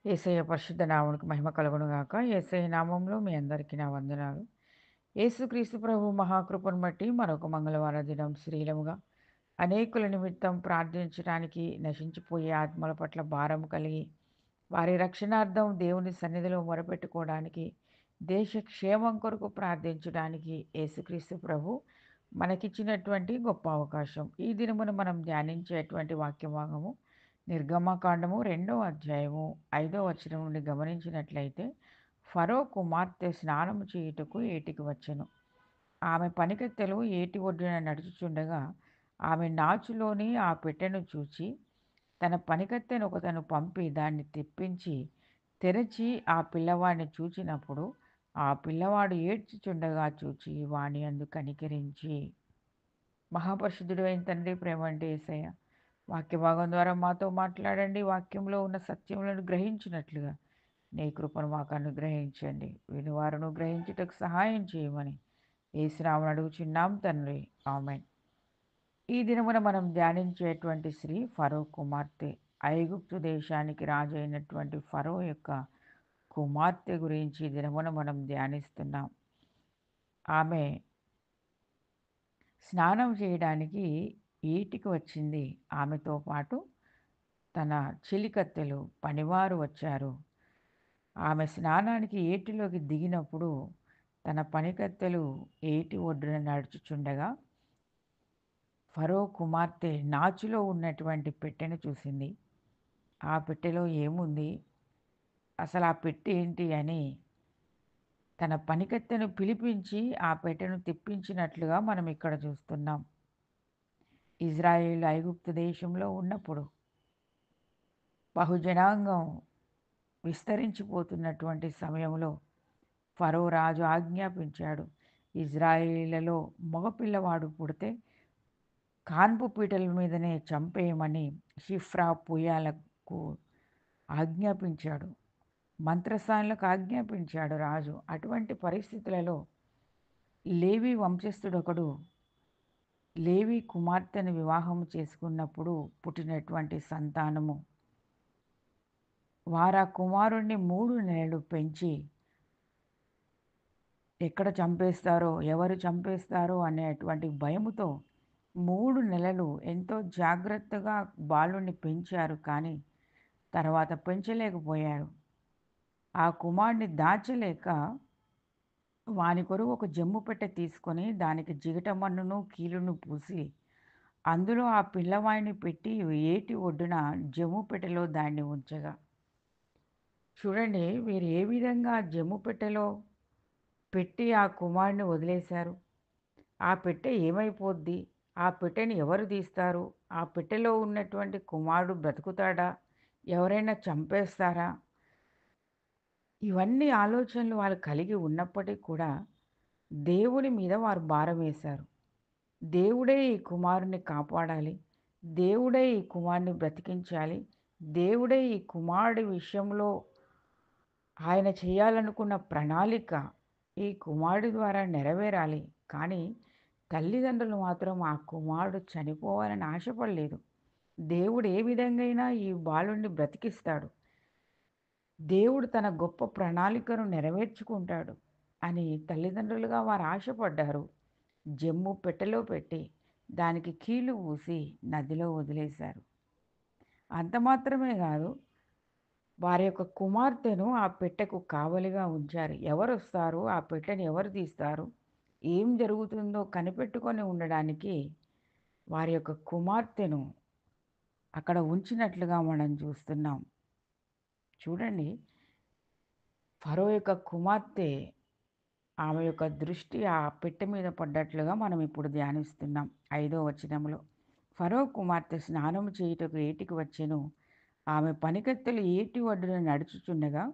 యేసయ్య పరిశుద్ధ నామమునకు మహిమ కలుగును గాక. యేసయ్య నామంలో మీ అందరికీ నా వందనాలు. యేసుక్రీస్తు ప్రభు మహాకృపను బట్టి మరొక మంగళవార దినం శ్రీలముగా అనేకుల నిమిత్తం ప్రార్థించడానికి నశించిపోయే ఆత్మల పట్ల భారం కలిగి వారి రక్షణార్థం దేవుని సన్నిధిలో మొరపెట్టుకోవడానికి దేశ క్షేమం కొరకు ప్రార్థించడానికి యేసుక్రీస్తు ప్రభు మనకిచ్చినటువంటి గొప్ప అవకాశం. ఈ దినమున మనం ధ్యానించేటువంటి వాక్య భాగము నిర్గమకాండము 2వ అధ్యాయము 5వ వచనం నుండి గమనించినట్లయితే, ఫరో కుమార్తె స్నానము చేయుటకు ఏటికి వచ్చెను. ఆమె పనికెత్తెలు ఏటి ఒడ్డున నడుచుచుండగా ఆమె నాచులోని ఆ పెట్టెను చూచి తన పనికత్తెను ఒకతను పంపి దాన్ని తెప్పించి తెరచి ఆ పిల్లవాడిని చూచినప్పుడు ఆ పిల్లవాడు ఏడ్చుచుండగా చూచి వాని యందు కనికరించి, మహాపరిశుద్ధుడు అయిన తండ్రి, ప్రేమ అంటే యేసయ్య, వాక్య భాగం ద్వారా మాతో మాట్లాడండి. వాక్యంలో ఉన్న సత్యములను గ్రహించినట్లుగా నీ కృపను మాకు అనుగ్రహించండి. వినివారును గ్రహించుటకు సహాయం చేయమని యేసునామమున అడుగుచున్నాం తండ్రి. ఆమేన్. ఈ దినమున మనం ధ్యానించేటువంటి స్త్రీ ఫరో కుమార్తె. ఐగుప్తు దేశానికి రాజు అయినటువంటి ఫరో యొక్క కుమార్తె గురించి ఈ దినమున మనం ధ్యానిస్తున్నాం. ఆమె స్నానం చేయడానికి ఏటికి వచ్చింది. ఆమెతో పాటు తన చెలికత్తెలు, పనివారు వచ్చారు. ఆమె స్నానానికి ఏటిలోకి దిగినప్పుడు తన పనికత్తెలు ఏటి ఒడ్డున నడుచుచుండగా ఫరో కుమార్తె నాచులో ఉన్నటువంటి పెట్టెను చూసింది. ఆ పెట్టెలో ఏముంది? అసలు ఆ పెట్టె ఏంటి అని తన పనికత్తెను పిలిపించి ఆ పెట్టెను తెప్పించినట్లుగా మనం ఇక్కడ చూస్తున్నాం. ఇజ్రాయేలు ఐగుప్తు దేశంలో ఉన్నప్పుడు బహుజనాంగం విస్తరించిపోతున్నటువంటి సమయంలో ఫరో రాజు ఆజ్ఞాపించాడు. ఇజ్రాయేలీలలో మగపిల్లవాడు పుడితే కాన్పు పీటల మీదనే చంపేయమని షిఫ్రా పూయాలకు ఆజ్ఞాపించాడు. మంత్రసానులకు ఆజ్ఞాపించాడు రాజు. అటువంటి పరిస్థితులలో లేవి వంశస్థుడొకడు లేవి కుమార్తెను వివాహం చేసుకున్నప్పుడు పుట్టినటువంటి సంతానము వారా కుమారుణ్ణి 3 నెలలు పెంచి ఎక్కడ చంపేస్తారో, ఎవరు చంపేస్తారో అనేటువంటి భయముతో 3 నెలలు ఎంతో జాగ్రత్తగా బాలుడిని పెంచారు. కానీ తర్వాత పెంచలేకపోయారు. ఆ కుమారుడిని దాచలేక వాని కొరకు ఒక జమ్ము పెట్టె తీసుకొని దానికి జిగటమన్నును, కీలును పూసి అందులో ఆ పిల్లవాడిని పెట్టి ఏటి ఒడ్డున జమ్ము పెట్టెలో దాన్ని ఉంచగా, చూడండి వీరు ఏ విధంగా జమ్ము పెట్టెలో పెట్టి ఆ కుమారుడిని వదిలేశారు. ఆ పెట్టె ఏమైపోద్ది? ఆ పెట్టెని ఎవరు తీస్తారు? ఆ పెట్టెలో ఉన్నటువంటి కుమారుడు బ్రతుకుతాడా? ఎవరైనా చంపేస్తారా? ఇవన్నీ ఆలోచనలు వాళ్ళు కలిగి ఉన్నప్పటికి కూడా దేవుని మీద వారు భారం వేశారు. దేవుడే ఈ కుమారుడిని కాపాడాలి. దేవుడే ఈ కుమారుడిని బ్రతికించాలి. దేవుడే ఈ కుమారుడి విషయంలో ఆయన చేయాలనుకున్న ప్రణాళిక ఈ కుమారుడి ద్వారా నెరవేరాలి. కానీ తల్లిదండ్రులు మాత్రం ఆ కుమారుడు చనిపోవాలని ఆశపడలేదు. దేవుడు ఏ విధంగైనా ఈ బాలుడిని బ్రతికిస్తాడు. దేవుడు తన గొప్ప ప్రణాళికను నెరవేర్చుకుంటాడు అని తల్లిదండ్రులుగా వారు ఆశపడ్డారు. జమ్ము పెట్టెలో పెట్టి దానికి కీలు పూసి నదిలో వదిలేశారు. అంత మాత్రమే కాదు, వారి యొక్క కుమార్తెను ఆ పెట్టెకు కావలిగా ఉంచారు. ఎవరొస్తారు? ఆ పెట్టెని ఎవరు తీస్తారు? ఏం జరుగుతుందో కనిపెట్టుకొని ఉండడానికి వారి యొక్క కుమార్తెను అక్కడ ఉంచినట్లుగా మనం చూస్తున్నాం. చూడండి, ఫరో యొక్క కుమార్తె ఆమె యొక్క దృష్టి ఆ పెట్టె మీద పడ్డట్లుగా మనం ఇప్పుడు ధ్యానిస్తున్నాం. 5వ వచనంలో, ఫరో కుమార్తె స్నానము చేయుటకు ఏటికి వచ్చెను. ఆమె పనికత్తెలు ఏటి ఒడ్డున నడుచుచుండగా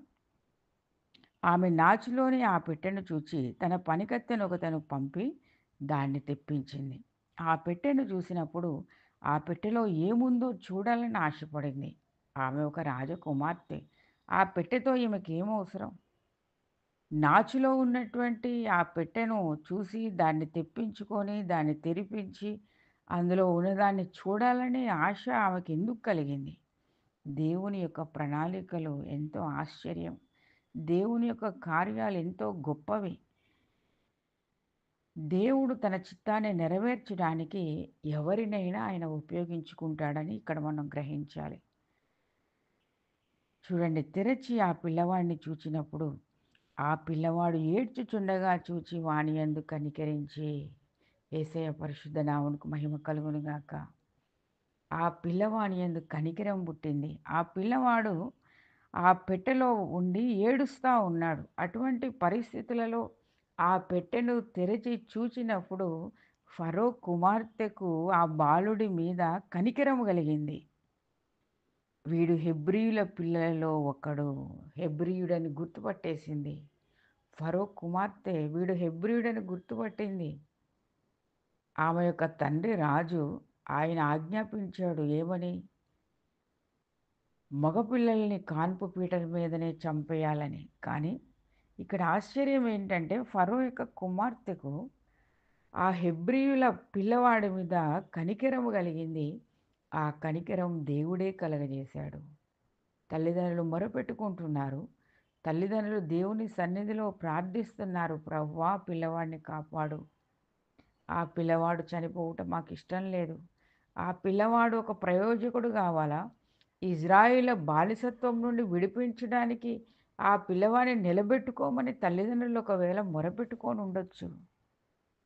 ఆమె నాచులోని ఆ పెట్టెను చూచి తన పనికత్తెను ఒకతను పంపి దాన్ని తెప్పించింది. ఆ పెట్టెను చూసినప్పుడు ఆ పెట్టెలో ఏముందో చూడాలని ఆశపడింది. ఆమె ఒక రాజకుమార్తె. ఆ పెట్టెతో ఈమెకేమవసరం? నాచులో ఉన్నటువంటి ఆ పెట్టెను చూసి దాన్ని తెప్పించుకొని దాన్ని తెరిపించి అందులో ఉన్నదాన్ని చూడాలనే ఆశ ఆమెకెందుకు కలిగింది? దేవుని యొక్క ప్రణాళికలు ఎంతో ఆశ్చర్యం. దేవుని యొక్క కార్యాలు ఎంతో గొప్పవి. దేవుడు తన చిత్తాన్ని నెరవేర్చడానికి ఎవరినైనా ఆయన ఉపయోగించుకుంటాడని ఇక్కడ మనం గ్రహించాలి. చూడండి, తెరచి ఆ పిల్లవాడిని చూచినప్పుడు, ఆ పిల్లవాడు ఏడ్చుచుండగా చూచి వాని యందు కనికరించి, యేసయ్య పరిశుద్ధ నామమునకు మహిమ కలుగును గాక. ఆ పిల్లవాని యందు కనికరం పుట్టింది. ఆ పిల్లవాడు ఆ పెట్టెలో ఉండి ఏడుస్తా ఉన్నాడు. అటువంటి పరిస్థితులలో ఆ పెట్టెను తెరిచి చూచినప్పుడు ఫరో కుమార్తెకు ఆ బాలుడి మీద కనికరము కలిగింది. వీడు హెబ్రీయుల పిల్లలలో ఒకడు, హెబ్రీయుడని గుర్తుపట్టేసింది. ఫరో కుమార్తె వీడు హెబ్రీయుడని గుర్తుపట్టింది. ఆమె యొక్క తండ్రి రాజు, ఆయన ఆజ్ఞాపించాడు ఏమని? మగపిల్లల్ని కాన్పు పీటల మీదనే చంపేయాలని. కానీ ఇక్కడ ఆశ్చర్యం ఏంటంటే ఫరో యొక్క కుమార్తెకు ఆ హెబ్రీయుల పిల్లవాడి మీద కనికరము కలిగింది. ఆ కనికరం దేవుడే కలగజేశాడు. తల్లిదండ్రులు మొరపెట్టుకుంటున్నారు. తల్లిదండ్రులు దేవుని సన్నిధిలో ప్రార్థిస్తున్నారు. ప్రభువా, పిల్లవాడిని కాపాడు. ఆ పిల్లవాడు చనిపోవటం మాకిష్టం లేదు. ఆ పిల్లవాడు ఒక ప్రయోజకుడు కావాలా? ఇజ్రాయేలు బానిసత్వం నుండి విడిపించడానికి ఆ పిల్లవాడిని నిలబెట్టుకోమని తల్లిదండ్రులు ఒకవేళ మొరపెట్టుకొని ఉండొచ్చు.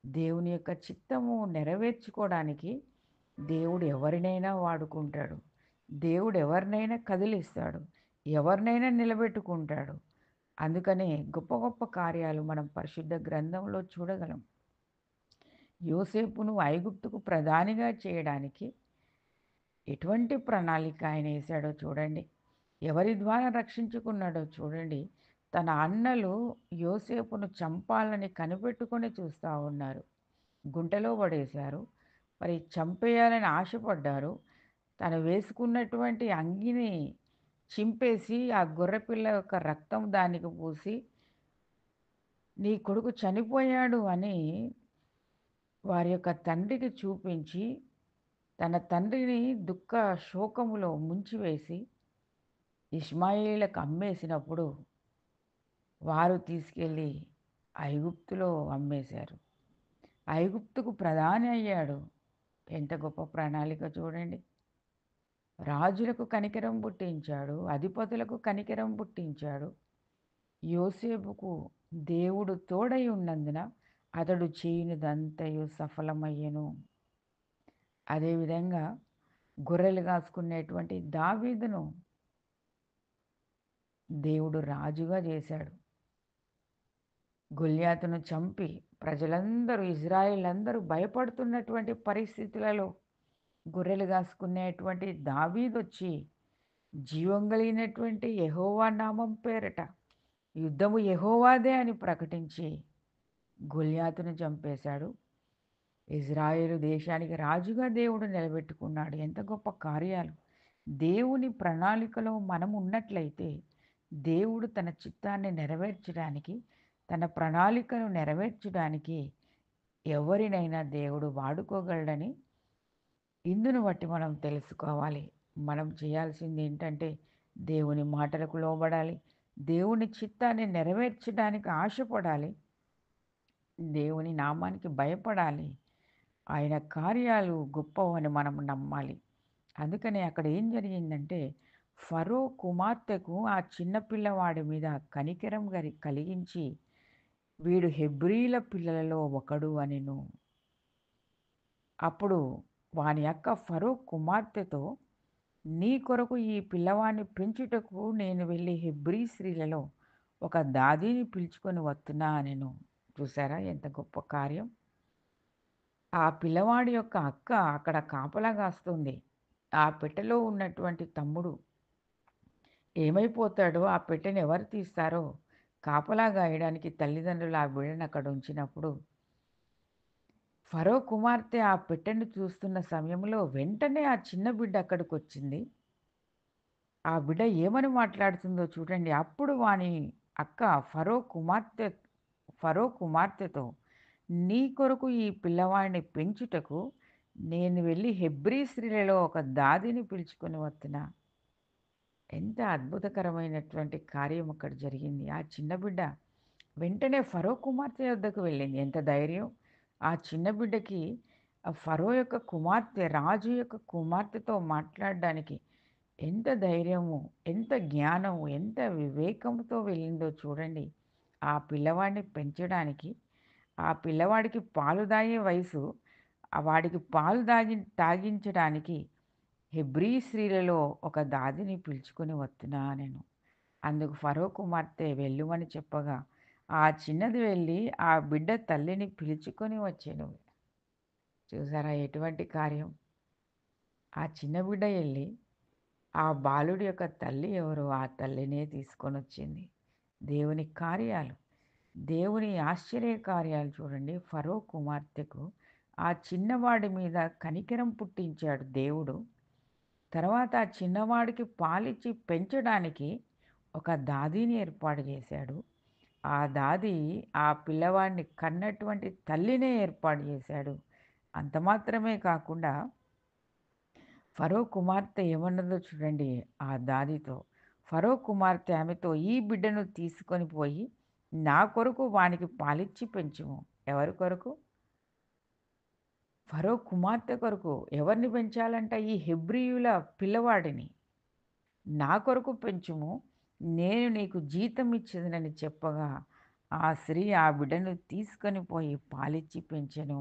దేవుని యొక్క చిత్తము నెరవేర్చుకోవడానికి దేవుడు ఎవరినైనా వాడుకుంటాడు. దేవుడు ఎవరినైనా కదిలిస్తాడు. ఎవరినైనా నిలబెట్టుకుంటాడు. అందుకనే గొప్ప గొప్ప కార్యాలు మనం పరిశుద్ధ గ్రంథంలో చూడగలం. యోసేపును ఐగుప్తుకు ప్రధానిగా చేయడానికి ఎటువంటి ప్రణాళిక ఆయన వేశాడో చూడండి. ఎవరి ద్వారా రక్షించుకున్నాడో చూడండి. తన అన్నలు యోసేపును చంపాలని కనిపెట్టుకొని చూస్తూ ఉన్నారు. గుంటలో పడేశారు. మరి చంపేయాలని ఆశపడ్డారు. తను వేసుకున్నటువంటి అంగీని చింపేసి ఆ గొర్రెపిల్ల యొక్క రక్తం దానికి పూసి, నీ కొడుకు చనిపోయాడు అని వారి యొక్క తండ్రికి చూపించి, తన తండ్రిని దుఃఖ శోకములో ముంచివేసి ఇష్మాయేలీయులకు అమ్మేసినప్పుడు వారు తీసుకెళ్ళి ఐగుప్తులో అమ్మేశారు. ఐగుప్తుకు ప్రధాని అయ్యాడు. ఎంత గొప్ప ప్రణాళిక చూడండి. రాజులకు కనికరం పుట్టించాడు. అధిపతులకు కనికరం పుట్టించాడు. యోసేపుకు దేవుడు తోడై ఉన్నందున అతడు చేయనిదంతయు సఫలమయ్యెను. అదేవిధంగా గొర్రెలు కాసుకునేటువంటి దావీదును దేవుడు రాజుగా చేశాడు. గొల్యాతును చంపి ప్రజలందరూ, ఇజ్రాయేలందరూ భయపడుతున్నటువంటి పరిస్థితులలో గొర్రెలు కాసుకునేటువంటి దావీదొచ్చి జీవం కలిగినటువంటి యెహోవా నామం పేరట యుద్ధము యెహోవాదే అని ప్రకటించి గొల్యాతును చంపేశాడు. ఇజ్రాయేలు దేశానికి రాజుగా దేవుడు నిలబెట్టుకున్నాడు. ఎంత గొప్ప కార్యాలు! దేవుని ప్రణాళికలో మనం ఉన్నట్లయితే దేవుడు తన చిత్తాన్ని నెరవేర్చడానికి, తన ప్రణాళికను నెరవేర్చడానికి ఎవరినైనా దేవుడు వాడుకోగలడని ఇందును బట్టి మనం తెలుసుకోవాలి. మనం చేయాల్సింది ఏంటంటే దేవుని మాటలకు లోబడాలి. దేవుని చిత్తాన్ని నెరవేర్చడానికి ఆశపడాలి. దేవుని నామానికి భయపడాలి. ఆయన కార్యాలు గొప్పవని మనం నమ్మాలి. అందుకనే అక్కడ ఏం జరిగిందంటే ఫరో కుమార్తెకు ఆ చిన్న పిల్లవాడి మీద కనికరం కలిగించి వీడు హెబ్రీల పిల్లలలో ఒకడు అనెను. అప్పుడు వాని అక్క ఫరో కుమార్తెతో, నీ కొరకు ఈ పిల్లవాడిని పెంచుటకు నేను వెళ్ళి హెబ్రీ స్త్రీలలో ఒక దాదీని పిలుచుకొని వస్తున్నా అనెను. చూసారా ఎంత గొప్ప కార్యం! ఆ పిల్లవాడి యొక్క అక్క అక్కడ కాపలా కాస్తుంది. ఆ పెట్టెలో ఉన్నటువంటి తమ్ముడు ఏమైపోతాడో, ఆ పెట్టెను ఎవరు తీస్తారో కాపలా గాయడానికి తల్లిదండ్రులు ఆ బిడ్డను అక్కడ ఉంచినప్పుడు ఫరో కుమార్తె ఆ పెట్టెను చూస్తున్న సమయంలో వెంటనే ఆ చిన్న బిడ్డ అక్కడికొచ్చింది. ఆ బిడ్డ ఏమని మాట్లాడుతుందో చూడండి. అప్పుడు వాని అక్క ఫరో కుమార్తెతో, నీ కొరకు ఈ పిల్లవాడిని పెంచుటకు నేను వెళ్ళి హెబ్రీ స్త్రీలలో ఒక దాదిని పిలుచుకొని వస్తున్నా. ఎంత అద్భుతకరమైనటువంటి కార్యం అక్కడ జరిగింది. ఆ చిన్న బిడ్డ వెంటనే ఫరో కుమార్తె వద్దకు వెళ్ళింది. ఎంత ధైర్యం! ఆ చిన్న బిడ్డకి ఫరో యొక్క కుమార్తె, రాజు యొక్క కుమార్తెతో మాట్లాడడానికి ఎంత ధైర్యము, ఎంత జ్ఞానము, ఎంత వివేకంతో వెళ్ళిందో చూడండి. ఆ పిల్లవాడిని పెంచడానికి, ఆ పిల్లవాడికి పాలు తాగే వయసు, వాడికి పాలు తాగించడానికి హెబ్రీ స్త్రీలలో ఒక దాదిని పిలుచుకొని వస్తున్నా నేను. అందుకు ఫరో కుమార్తె వెళ్ళుమని చెప్పగా, ఆ చిన్నది వెళ్ళి ఆ బిడ్డ తల్లిని పిలుచుకొని వచ్చెను. చూసారా ఎటువంటి కార్యం? ఆ చిన్న బిడ్డ ఎళ్లి, ఆ బాలుడి యొక్క తల్లి ఎవరో ఆ తల్లినే తీసుకొనొచ్చింది. దేవుని కార్యాలు, దేవుని ఆశ్చర్య కార్యాలు చూడండి. ఫరో కుమార్తెకు ఆ చిన్నవాడి మీద కనికరం పుట్టించాడు దేవుడు. తర్వాత ఆ చిన్నవాడికి పాలిచ్చి పెంచడానికి ఒక దాదీని ఏర్పాటు చేశాడు. ఆ దాది ఆ పిల్లవాడిని కన్నటువంటి తల్లినే ఏర్పాటు చేశాడు. అంత మాత్రమే కాకుండా ఫరో కుమార్తె ఏమన్నదో చూడండి ఆ దాదితో. ఫరో కుమార్తె ఆమెతో, "ఈ బిడ్డను తీసుకొని పోయి నా కొరకు వానికి పాలిచ్చి పెంచుము." ఎవరి కొరకు? ఫరో కుమార్తె కొరకు. ఎవరిని పెంచాలంట? ఈ హెబ్రీయుల పిల్లవాడిని. నా కొరకు పెంచుము. నేను నీకు జీతం ఇచ్చేదనని చెప్పగా, ఆ స్త్రీ ఆ బిడ్డను తీసుకొని పోయి పాలిచ్చి పెంచెను.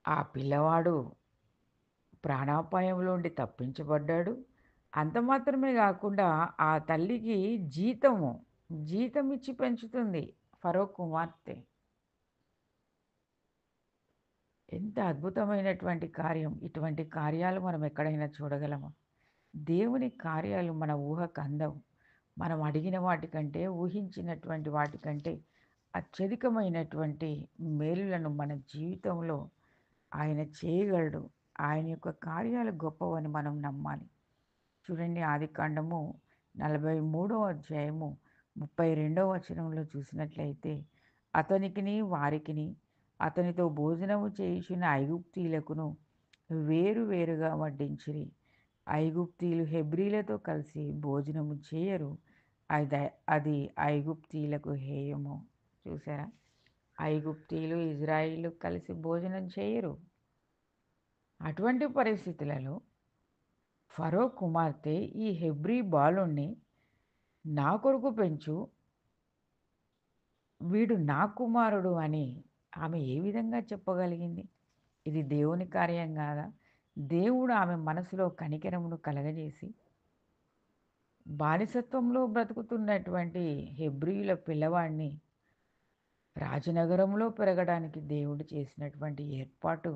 ఆ పిల్లవాడు ప్రాణాపాయంలో నుండి తప్పించబడ్డాడు. అంత మాత్రమే గాకుండా ఆ తల్లికి జీతం ఇచ్చి పెంచుతుంది ఫరో కుమార్తె. ఎంత అద్భుతమైనటువంటి కార్యం. ఇటువంటి కార్యాలు మనం ఎక్కడైనా చూడగలమా? దేవుని కార్యాలు మన ఊహకు అందవు. మనం అడిగిన వాటికంటే, ఊహించినటువంటి వాటికంటే అత్యధికమైనటువంటి మేలులను మన జీవితంలో ఆయన చేయగలడు. ఆయన యొక్క కార్యాలు గొప్పవని మనం నమ్మాలి. చూడండి ఆదికాండము 43వ అధ్యాయము 32వ వచనంలో చూసినట్లయితే, అతనికిని వారికిని అతనితో భోజనము చేయుచున్న ఐగుప్తీయులకును వేరు వేరుగా వడ్డించిరి. ఐగుప్తీయులు హెబ్రీలతో కలిసి భోజనము చేయరు. అది ఐగుప్తీయులకు హేయము. చూసారా? ఐగుప్తీయులు, ఇజ్రాయిలు కలిసి భోజనం చేయరు. అటువంటి పరిస్థితులలో ఫరో కుమార్తె ఈ హెబ్రీ బాలుణ్ణి నా కొరకు పెంచు, వీడు నా కుమారుడు అని ఆమె ఏ విధంగా చెప్పగలిగింది? ఇది దేవుని కార్యం కాదా? దేవుడు ఆమె మనసులో కనికరమును కలగజేసి, బానిసత్వంలో బ్రతుకుతున్నటువంటి హెబ్రీయుల పిల్లవాడిని రాజనగరంలో పెరగడానికి దేవుడు చేసినటువంటి ఏర్పాటు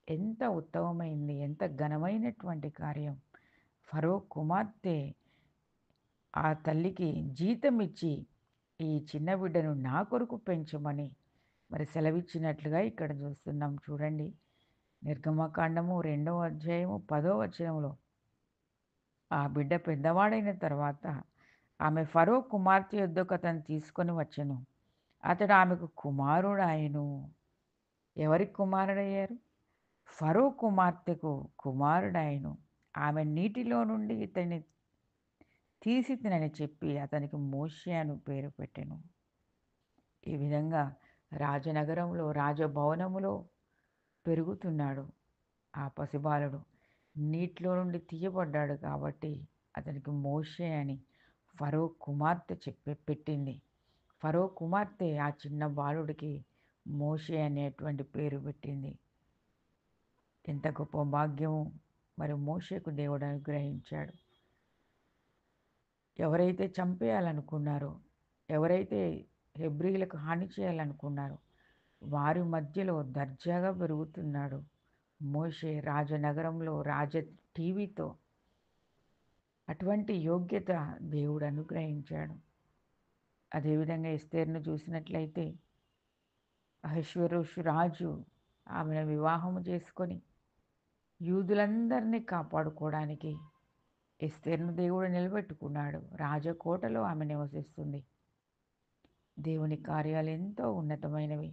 ఎంత ఉత్తమమైంది, ఎంత ఘనమైనటువంటి కార్యం. ఫరో కుమార్తె ఆ తల్లికి జీతం ఇచ్చి ఈ చిన్న బిడ్డను నా కొరకు పెంచమని మరి సెలవిచ్చినట్లుగా ఇక్కడ చూస్తున్నాం చూడండి. నిర్గమకాండము 2వ అధ్యాయము 10వ వచనంలో ఆ బిడ్డ పెద్దవాడైన తర్వాత ఆమె ఫరో కుమార్తె యొద్దకు అతను తీసుకొని వచ్చెను. అతడు ఆమెకు కుమారుడాయెను. ఎవరికి కుమారుడయ్యారు? ఫరో కుమార్తెకు కుమారుడాయెను. ఆమె నీటిలో నుండి ఇతన్ని తీసి తినని చెప్పి అతనికి మోషే అను పేరు పెట్టెను. ఈ విధంగా రాజనగరంలో, రాజభవనములో పెరుగుతున్నాడు ఆ పసిబాలుడు. నీటిలో నుండి తీయబడ్డాడు కాబట్టి అతనికి మోషే అని ఫరో కుమార్తె పెట్టింది. ఫరో కుమార్తె ఆ చిన్న బాలుడికి మోషే అనేటువంటి పేరు పెట్టింది. ఎంత గొప్ప భాగ్యము మరి మోషేకు దేవుడు అనుగ్రహించాడు. ఎవరైతే చంపేయాలనుకున్నారో, ఎవరైతే హెబ్రీయులకు హాని చేయాలనుకున్నారో వారి మధ్యలో దర్జాగా పెరుగుతున్నాడు మోషే. రాజనగరంలో రాజ టీవీతో అటువంటి యోగ్యత దేవుడు అనుగ్రహించాడు. అదేవిధంగా ఎస్తేరును చూసినట్లయితే అహష్వేరోషు రాజు ఆమెను వివాహము చేసుకొని యూదులందరినీ కాపాడుకోవడానికి ఎస్తేరును దేవుడు నిలబెట్టుకున్నాడు. రాజకోటలో ఆమె నివసిస్తుంది. దేవుని కార్యాలు ఎంతో ఉన్నతమైనవి.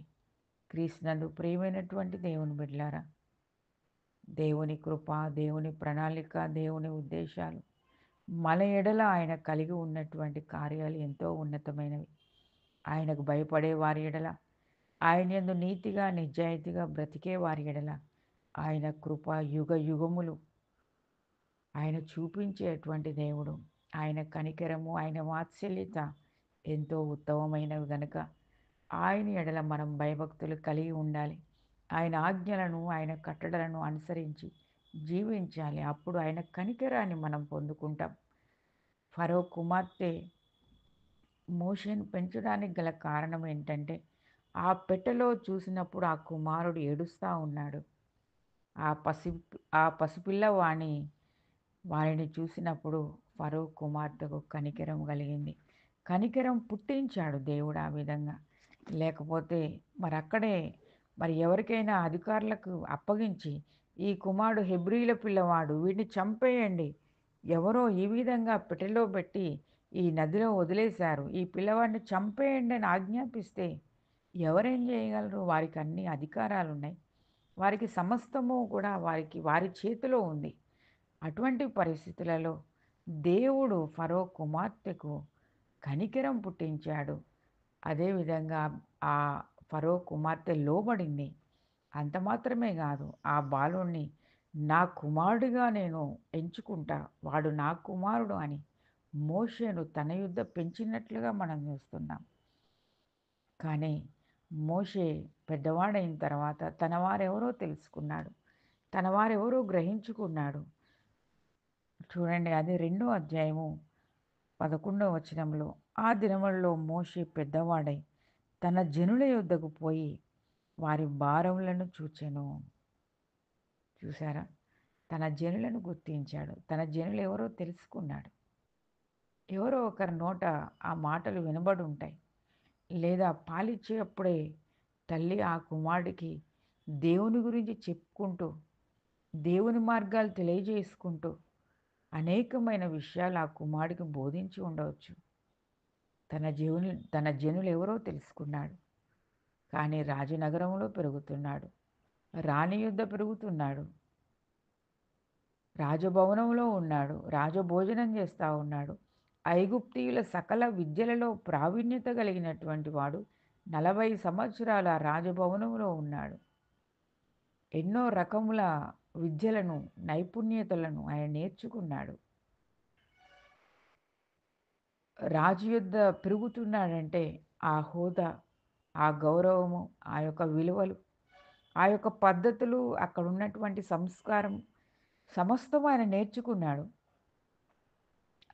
క్రీస్తునందు ప్రియమైనటువంటి దేవుని బిడ్డలారా, దేవుని కృప, దేవుని ప్రణాళిక, దేవుని ఉద్దేశాలు మన ఎడల ఆయన కలిగి ఉన్నటువంటి కార్యాలు ఎంతో ఉన్నతమైనవి. ఆయనకు భయపడే వారి ఎడల, ఆయన యందు నీతిగా, నిజాయితీగా బ్రతికే వారి ఎడల ఆయన కృప యుగ యుగములు ఆయన చూపించేటువంటి దేవుడు. ఆయన కనికరము, ఆయన వాత్సల్యత ఎంతో ఉత్తమమైనవి గనుక ఆయన ఎడల మనం భయభక్తులు కలిగి ఉండాలి. ఆయన ఆజ్ఞలను, ఆయన కట్టడలను అనుసరించి జీవించాలి. అప్పుడు ఆయన కనికరాన్ని మనం పొందుకుంటాం. ఫరో కుమార్తె మోషేను పెంచడానికి గల కారణం ఏంటంటే, ఆ పెట్టెలో చూసినప్పుడు ఆ కుమారుడు ఏడుస్తా ఉన్నాడు. ఆ పసి ఆ పసిపిల్లవాని వారిని చూసినప్పుడు ఫరో కుమార్తెకు కనికరం కలిగింది. కనికరం పుట్టించాడు దేవుడు ఆ విధంగా. లేకపోతే మరక్కడే ఎవరికైనా అధికారులకు అప్పగించి, ఈ కుమారుడు హెబ్రీయుల పిల్లవాడు వీడిని చంపేయండి. ఎవరో ఈ విధంగా పెట్టెలో పెట్టి ఈ నదిలో వదిలేశారు. ఈ పిల్లవాడిని చంపేయండి అని ఆజ్ఞాపిస్తే ఎవరేం చేయగలరు? వారికి అన్ని అధికారాలున్నాయి. వారికి సమస్తము కూడా వారి చేతిలో ఉంది. అటువంటి పరిస్థితులలో దేవుడు ఫరో కుమార్తెకు కనికరం పుట్టించాడు. అదేవిధంగా ఆ ఫరో కుమార్తె లోబడింది. అంత మాత్రమే కాదు, ఆ బాలుణ్ణి నా కుమారుడిగా నేను ఎంచుకుంటా, వాడు నా కుమారుడు అని మోషేను తన యుద్ధ పెంచినట్లుగా మనం చూస్తున్నాం. కానీ మోషే పెద్దవాడైన తర్వాత తన వారెవరో తెలుసుకున్నాడు. తన వారెవరో గ్రహించుకున్నాడు. చూడండి, అది 2వ అధ్యాయము 11వ వచనంలో, ఆ దినములలో మోషే పెద్దవాడై తన జనుల యొద్దకు పోయి వారి భారములను చూచెను. చూసారా? తన జనులను గుర్తించాడు. తన జనులు ఎవరో తెలుసుకున్నాడు. ఎవరో ఒకరి నోట ఆ మాటలు వినబడి ఉంటాయి. లేదా పాలిచ్చేటప్పుడే తల్లి ఆ కుమారుడికి దేవుని గురించి చెప్పుకుంటూ, దేవుని మార్గాలు తెలియజేసుకుంటూ అనేకమైన విషయాలు ఆ కుమారుడికి బోధించి ఉండవచ్చు. తన జనులు ఎవరో తెలుసుకున్నాడు. కానీ రాజనగరంలో పెరుగుతున్నాడు. రాణి యుద్ధ పెరుగుతున్నాడు. రాజభవనంలో ఉన్నాడు. రాజభోజనం చేస్తూ ఉన్నాడు. ఐగుప్తీయుల సకల విద్యలలో ప్రావీణ్యత కలిగినటువంటి వాడు 40 సంవత్సరాల రాజభవనంలో ఉన్నాడు. ఎన్నో రకముల విద్యలను, నైపుణ్యతలను ఆయన నేర్చుకున్నాడు. రాజు యుద్ధ పెరుగుతున్నాడంటే ఆ హోదా, ఆ గౌరవము, ఆ యొక్క విలువలు, ఆ యొక్క పద్ధతులు, అక్కడ ఉన్నటువంటి సంస్కారం సమస్తం ఆయన నేర్చుకున్నాడు.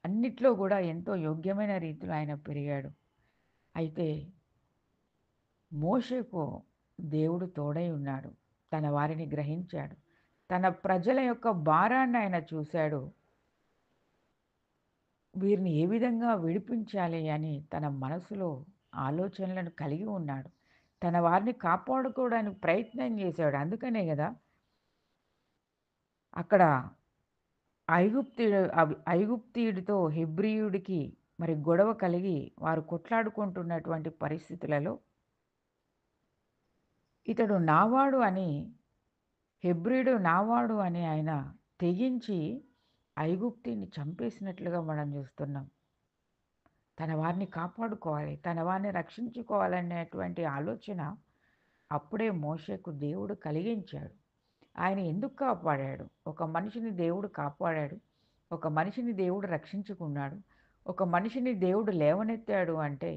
అన్నిట్లో కూడా ఎంతో యోగ్యమైన రీతిలో ఆయన పెరిగాడు. అయితే మోషేకు దేవుడు తోడై ఉన్నాడు. తన వారిని గ్రహించాడు. తన ప్రజల యొక్క భారాన్ని ఆయన చూశాడు. వీరిని ఏ విధంగా విడిపించాలి అని తన మనసులో ఆలోచనలను కలిగి ఉన్నాడు. తన వారిని కాపాడుకోవడానికి ప్రయత్నం చేశాడు. అందుకనే కదా అక్కడ ఐగుప్తీయుడితో హెబ్రీయుడికి గొడవ కలిగి వారు కొట్లాడుకుంటున్నటువంటి పరిస్థితులలో ఇతడు నావాడు అని, హెబ్రీయుడు నావాడు అని ఆయన తెగించి ఐగుప్తీయుని చంపేసినట్లుగా మనం చూస్తున్నాం. తన వారిని కాపాడుకోవాలి, తన వారిని రక్షించుకోవాలనేటువంటి ఆలోచన అప్పుడే మోషేకు దేవుడు కలిగించాడు. ఆయన ఎందుకు కాపాడాడు? ఒక మనిషిని దేవుడు కాపాడాడు. ఒక మనిషిని దేవుడు రక్షించుకున్నాడు. ఒక మనిషిని దేవుడు లేవనెత్తాడు అంటే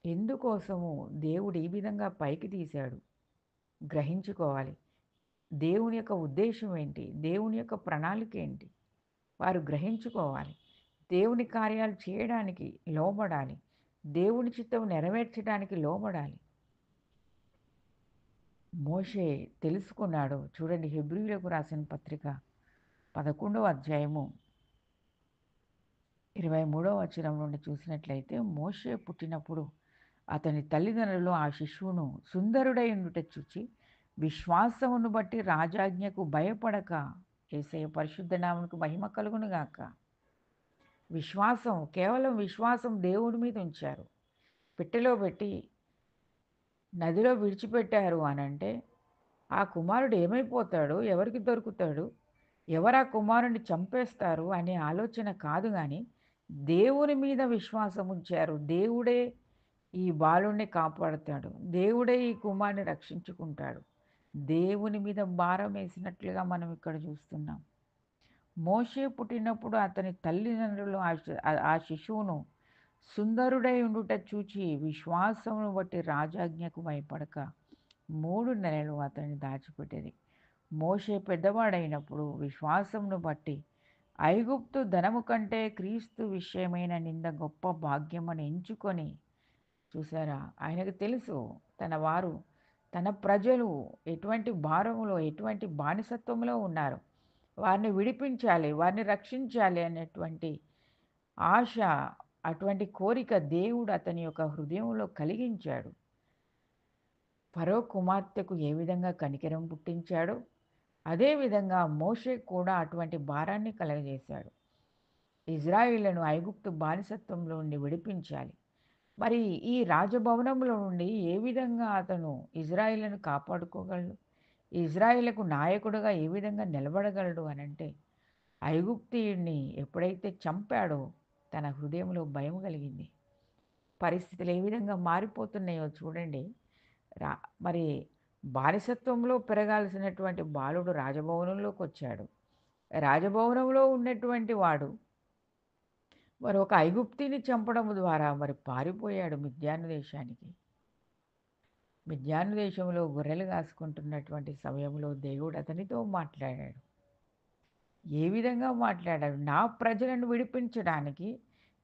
ఎందుకోసము దేవుడు ఈ విధంగా పైకి తీశాడు గ్రహించుకోవాలి. దేవుని యొక్క ఉద్దేశం ఏంటి? దేవుని యొక్క ప్రణాళిక ఏంటి? వారు గ్రహించుకోవాలి. దేవుని కార్యాలు చేయడానికి లోబడాలి. దేవుని చిత్తం నెరవేర్చడానికి లోబడాలి. మోషే తెలుసుకున్నాడు. చూడండి, హెబ్రీయులకు రాసిన పత్రిక 11వ అధ్యాయము 23వ వచనం నుండి చూసినట్లయితే, మోషే పుట్టినప్పుడు అతని తల్లిదండ్రులు ఆ శిశువును సుందరుడై ఉండుట చూచి విశ్వాసమును బట్టి రాజాజ్ఞకు భయపడక, యేసయ్య పరిశుద్ధ నామమునకు మహిమ కలుగును గాక, కేవలం విశ్వాసం దేవుడి మీద ఉంచారు. పెట్టెలో పెట్టి నదిలో విడిచిపెట్టారు అనంటే ఆ కుమారుడు ఏమైపోతాడు? ఎవరికి దొరుకుతాడు? ఎవరా కుమారుడిని చంపేస్తారు అనే ఆలోచన కాదు గానీ, దేవుని మీద విశ్వాసం ఉంచారు. దేవుడే ఈ బాలుడిని కాపాడుతాడు. దేవుడే ఈ కుమారుడిని రక్షించుకుంటాడు. దేవుని మీద భారమేసినట్లుగా మనం ఇక్కడ చూస్తున్నాం. మోషే పుట్టినప్పుడు అతని తల్లిదండ్రులు ఆ శిశువును సుందరుడై ఉండుట చూచి విశ్వాసమును బట్టి రాజాజ్ఞకు భయపడక 3 నెలలు అతన్ని దాచిపెట్టిరి. మోషే పెద్దవాడైనప్పుడు విశ్వాసమును బట్టి ఐగుప్తు ధనము కంటే క్రీస్తు విషయమైన నింద గొప్ప భాగ్యమని ఎంచుకొని చూసారా? ఆయనకు తెలుసు తన వారు, తన ప్రజలు ఎటువంటి భారములో, ఎటువంటి బానిసత్వంలో ఉన్నారు. వారిని విడిపించాలి, వారిని రక్షించాలి అనేటువంటి ఆశ, అటువంటి కోరిక దేవుడు అతని యొక్క హృదయంలో కలిగించాడు. ఫరో కుమార్తెకు ఏ విధంగా కనికరం పుట్టించాడో, అదే విధంగా మోషేకు కూడా అటువంటి భారాన్ని కలగజేశాడు. ఇజ్రాయేలును ఐగుప్తు బానిసత్వంలో నుండి విడిపించాలి. మరి ఈ రాజభవనంలో నుండి ఏ విధంగా అతను ఇజ్రాయేలును కాపాడుకోగలడు? ఇజ్రాయేలుకు నాయకుడుగా ఏ విధంగా నిలబడగలడు అనంటే, ఐగుప్తీయుడిని ఎప్పుడైతే చంపాడో తన హృదయంలో భయం కలిగింది. పరిస్థితులు ఏ విధంగా మారిపోతున్నాయో చూడండి. రా మరి బానిసత్వంలో పెరగాల్సినటువంటి బాలుడు రాజభవనంలోకొచ్చాడు. రాజభవనంలో ఉన్నటువంటి వాడు మరి ఒక ఐగుప్తీని చంపడం ద్వారా మరి పారిపోయాడు మిద్యాను దేశానికి. మిద్యాను దేశంలో గొర్రెలు కాసుకుంటున్నటువంటి సమయంలో దేవుడు అతనితో మాట్లాడాడు. ఏ విధంగా మాట్లాడాడు? నా ప్రజలను విడిపించడానికి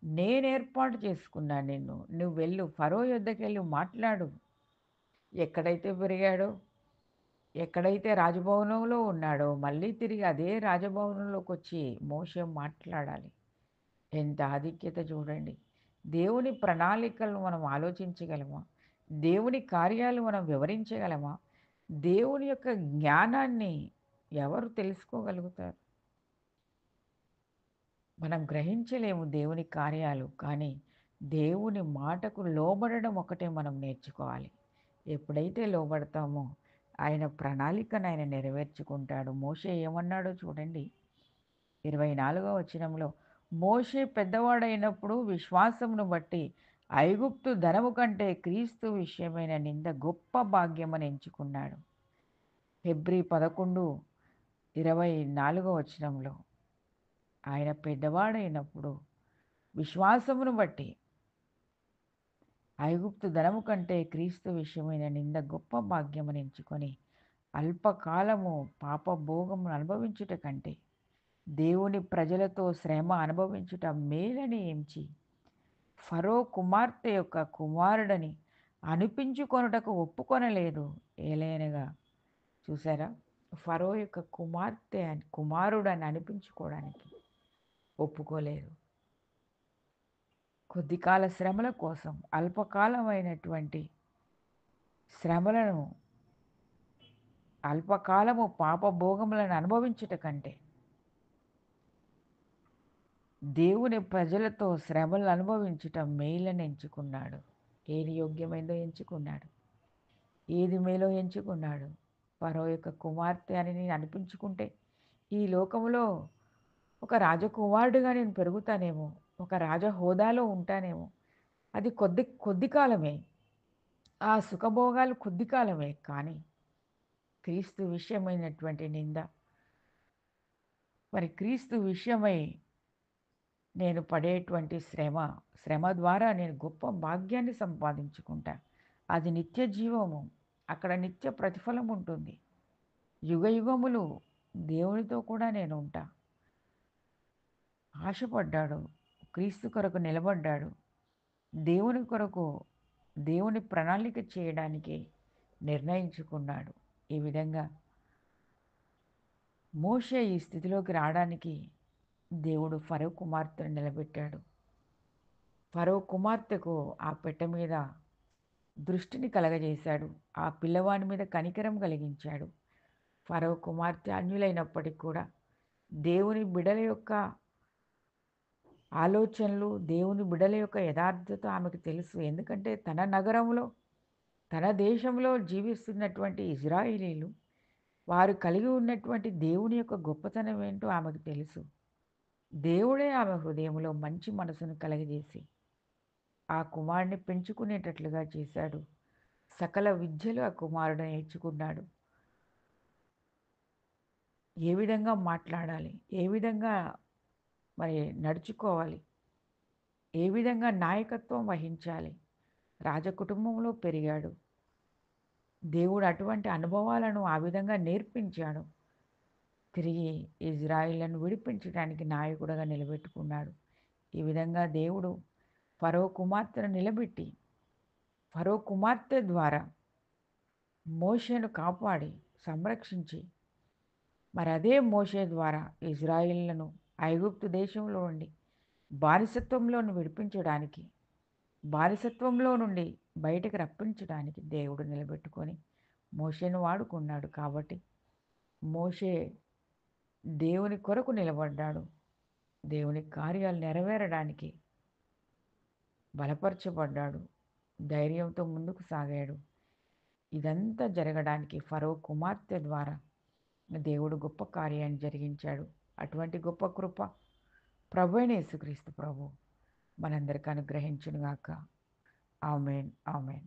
నేనేర్పాటు చేసుకున్నాను నిన్ను. నువ్వు వెళ్ళు ఫరో యొద్దకెళ్ళి మాట్లాడు. ఎక్కడైతే పెరిగాడో, ఎక్కడైతే రాజభవనంలో ఉన్నాడో మళ్ళీ తిరిగి అదే రాజభవనంలోకొచ్చి మోషే మాట్లాడాలి. ఎంత ఆధిక్యత చూడండి. దేవుని ప్రణాళికలను మనం ఆలోచించగలమా? దేవుని కార్యాలు మనం వివరించగలమా? దేవుని యొక్క జ్ఞానాన్ని ఎవరు తెలుసుకోగలుగుతారు? మనం గ్రహించలేము దేవుని కార్యాలు. కానీ దేవుని మాటకు లోబడడం ఒకటే మనం నేర్చుకోవాలి. ఎప్పుడైతే లోబడతామో ఆయన ప్రణాళికను ఆయన నెరవేర్చుకుంటాడు. మోషే ఏమన్నాడో చూడండి. 24వ వచనంలో మోషే పెద్దవాడైనప్పుడు విశ్వాసమును బట్టి ఐగుప్తు ధనము కంటే క్రీస్తు విషయమైన నింద గొప్ప భాగ్యమని ఎంచుకున్నాడు. హెబ్రీ 11:24వ వచనంలో ఆయన పెద్దవాడైనప్పుడు విశ్వాసమును బట్టి ఐగుప్తు ధనము కంటే క్రీస్తు విషయమైన నింద గొప్ప భాగ్యమని ఎంచుకొని అల్పకాలము పాపభోగమును అనుభవించుట కంటే దేవుని ప్రజలతో శ్రమ అనుభవించుట మేలని ఎంచి ఫరో కుమార్తె యొక్క కుమారుడని అనిపించుకొనుటకు ఒప్పుకొనలేదు. ఏలయనగా చూసారా? ఫరో యొక్క కుమార్తె అని కుమారుడని అనిపించుకోవడానికి ఒప్పుకోలేదు. కొద్ది కాల శ్రమల కోసం అల్పకాలమైనటువంటి శ్రమలను, అల్పకాలము పాపభోగములను అనుభవించుట కంటే దేవుని ప్రజలతో శ్రమలు అనుభవించుట మేలని ఎంచుకున్నాడు. ఏది యోగ్యమైందో ఎంచుకున్నాడు. ఏది మేలో ఎంచుకున్నాడు. ఫరో యొక్క కుమార్తె అని నేను అనిపించుకుంటే ఈ లోకంలో ఒక రాజకుమారుడిగా నేను పెరుగుతానేమో, ఒక రాజ హోదాలో ఉంటానేమో. అది కొద్ది కొద్ది కాలమే. ఆ సుఖభోగాలు కొద్ది కాలమే. కానీ క్రీస్తు విషయమైనటువంటి నింద, మరి క్రీస్తు విషయమై నేను పడేటువంటి శ్రమ, శ్రమ ద్వారా నేను గొప్ప భాగ్యాన్ని సంపాదించుకుంటా. అది నిత్య జీవము. అక్కడ నిత్య ప్రతిఫలం ఉంటుంది. యుగయుగములు దేవునితో కూడా నేను ఉంటా. ఆశపడ్డాడు. క్రీస్తు కొరకు నిలబడ్డాడు. దేవుని కొరకు, దేవుని ప్రణాళిక చేయడానికి నిర్ణయించుకున్నాడు. ఈ విధంగా మోషే ఈ స్థితిలోకి రావడానికి దేవుడు ఫరో కుమార్తెను నిలబెట్టాడు. ఫరో కుమార్తెకు ఆ పెట్టె మీద దృష్టిని కలగజేశాడు. ఆ పిల్లవాని మీద కనికరం కలిగించాడు. ఫరో కుమార్తె అన్యులైనప్పటికీ కూడా దేవుని బిడల యొక్క ఆలోచనలు, దేవుని బిడల యొక్క యథార్థత ఆమెకు తెలుసు. ఎందుకంటే తన నగరంలో, తన దేశంలో జీవిస్తున్నటువంటి ఇజ్రాయేలీలు వారు కలిగి ఉన్నటువంటి దేవుని యొక్క గొప్పతనం ఏంటో ఆమెకు తెలుసు. దేవుడే ఆమె హృదయంలో మంచి మనసును కలగజేసి, ఆ కుమారుడిని పెంచుకునేటట్లుగా చేశాడు. సకల విద్యలు ఆ కుమారుడు నేర్చుకున్నాడు. ఏ విధంగా మాట్లాడాలి? ఏ విధంగా మరి నడుచుకోవాలి? ఏ విధంగా నాయకత్వం వహించాలి? రాజకుటుంబంలో పెరిగాడు. దేవుడు అటువంటి అనుభవాలను ఆ విధంగా నేర్పించాడు. తిరిగి ఇజ్రాయిల్‌లను విడిపించడానికి నాయకుడిగా నిలబెట్టుకున్నాడు. ఈ విధంగా దేవుడు ఫరో కుమార్తెను నిలబెట్టి, ఫరో కుమార్తె ద్వారా మోషేను కాపాడి, సంరక్షించి, మరి అదే మోషే ద్వారా ఇజ్రాయిల్‌లను ఐగుప్తు దేశంలో నుండి బానిసత్వంలోను విడిపించడానికి, బానిసత్వంలో నుండి బయటకు రప్పించడానికి దేవుడు నిలబెట్టుకొని మోషేను వాడుకున్నాడు. కాబట్టి మోషే దేవుని కొరకు నిలబడ్డాడు. దేవుని కార్యాలు నెరవేరడానికి బలపరచబడ్డాడు. ధైర్యంతో ముందుకు సాగాడు. ఇదంతా జరగడానికి ఫరో కుమార్తె ద్వారా దేవుడు గొప్ప కార్యాన్ని జరిగించాడు. అటువంటి గొప్ప కృప ప్రభువైన యేసుక్రీస్తు ప్రభు మనందరికి అనుగ్రహించునుగాక. ఆమేన్. ఆమేన్.